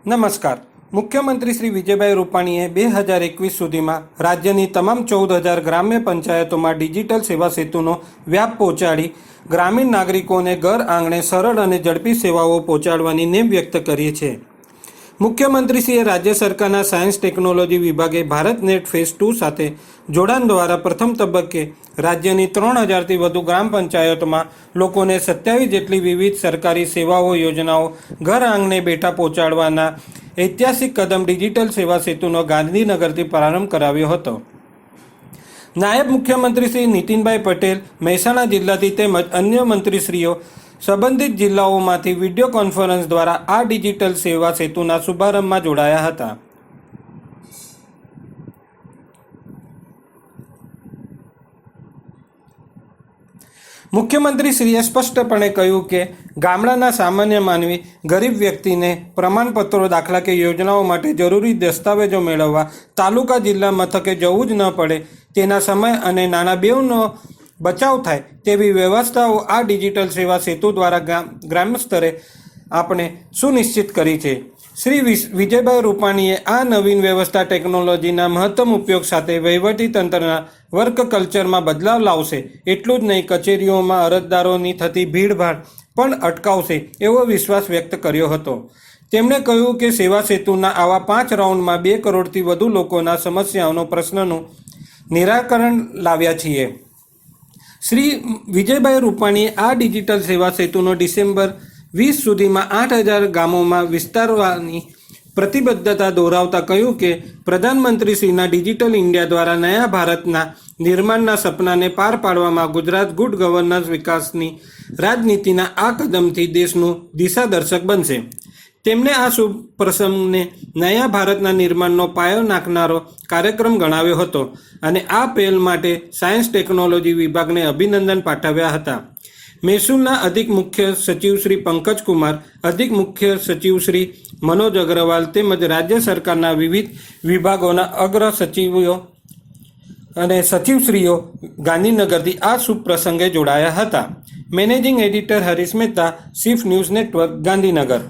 નમસ્કાર. મુખ્યમંત્રી શ્રી વિજયભાઈ રૂપાણીએ 2021 સુધીમાં રાજ્યની તમામ 14,000 ગ્રામ્ય પંચાયતોમાં ડિજિટલ સેવા સેતુનો વ્યાપ પહોંચાડી ગ્રામીણ નાગરિકોને ઘર આંગણે સરળ અને ઝડપી સેવાઓ પહોંચાડવાની નેમ વ્યક્ત કરી છે. મુખ્યમંત્રીશ્રીએ રાજ્ય સરકારના સાયન્સ ટેકનોલોજી વિભાગે ભારતનેટ ફેઝ 2 સાથે જોડાણ દ્વારા પ્રથમ તબક્કે રાજ્યની 3,000થી વધુ ગ્રામ પંચાયતોમાં લોકોને 27 જેટલી વિવિધ સરકારી સેવાઓ યોજનાઓ ઘર આંગણે બેઠા પહોંચાડવાના ઐતિહાસિક કદમ ડિજિટલ સેવા સેતુનો ગાંધીનગરથી પ્રારંભ કરાવ્યો હતો. નાયબ મુખ્યમંત્રી શ્રી નીતિનભાઈ પટેલ મહેસાણા જિલ્લાથી તેમજ અન્ય મંત્રીશ્રીઓ સંબંધિત જિલ્લાઓમાંથી વિડીયો કોન્ફરન્સ દ્વારા આ ડિજિટલ સેવા સેતુના શુભારંભમાં જોડાયા હતા. મુખ્યમંત્રીશ્રીએ સ્પષ્ટપણે કહ્યું કે ગામડાના સામાન્ય માનવી ગરીબ વ્યક્તિને પ્રમાણપત્રો દાખલા કે યોજનાઓ માટે જરૂરી દસ્તાવેજો મેળવવા તાલુકા જિલ્લા મથકે જવું જ ન પડે, તેના સમય અને નાણાં બેઉનો બચાવ થાય તેવી વ્યવસ્થાઓ આ ડિજિટલ સેવા સેતુ દ્વારા ગ્રામ્ય સ્તરે આપણે સુનિશ્ચિત કરી છે. શ્રી વિજયભાઈ રૂપાણીએ આ નવીન વ્યવસ્થા ટેકનોલોજીના મહત્તમ ઉપયોગ સાથે વહીવટી તંત્રના વર્ક કલ્ચરમાં બદલાવ લાવશે. એટલું જ નહીં, કચેરીઓમાં અરજદારોની થતી ભીડભાડ પણ અટકાવશે એવો વિશ્વાસ વ્યક્ત કર્યો હતો. તેમણે કહ્યું કે સેવા સેતુના આવા 5 રાઉન્ડમાં 2 કરોડથી વધુ લોકોના સમસ્યાઓનો પ્રશ્નનું નિરાકરણ લાવ્યા છીએ. શ્રી વિજયભાઈ રૂપાણીએ આ ડિજિટલ સેવા સેતુનો ડિસેમ્બર 20 સુધીમાં 8,000 ગામોમાં વિસ્તારવાની પ્રતિબદ્ધતા દોહરાવતા કહ્યું કે પ્રધાનમંત્રીશ્રીના ડિજિટલ ઇન્ડિયા દ્વારા નયા ભારતના નિર્માણના સપનાને પાર પાડવામાં ગુજરાત ગુડ ગવર્નન્સ વિકાસની રાજનીતિના આ કદમથી દેશનું દિશાદર્શક બનશે. તેમણે આ શુભ પ્રસંગને નયા ભારતના નિર્માણનો પાયો નાખનારો કાર્યક્રમ ગણાવ્યો હતો અને આ પહેલ માટે સાયન્સ ટેકનોલોજી વિભાગને અભિનંદન પાઠવ્યા હતા. મહેસૂલના અધિક મુખ્ય સચિવ શ્રી પંકજ કુમાર, અધિક મુખ્ય સચિવ શ્રી મનોજ અગ્રવાલ તેમજ રાજ્ય સરકારના વિવિધ વિભાગોના અગ્ર સચિવો અને સચિવશ્રીઓ ગાંધીનગરથી આ શુભ પ્રસંગે જોડાયા હતા. Managing editor Harish Mehta, shift news network, Gandhinagar.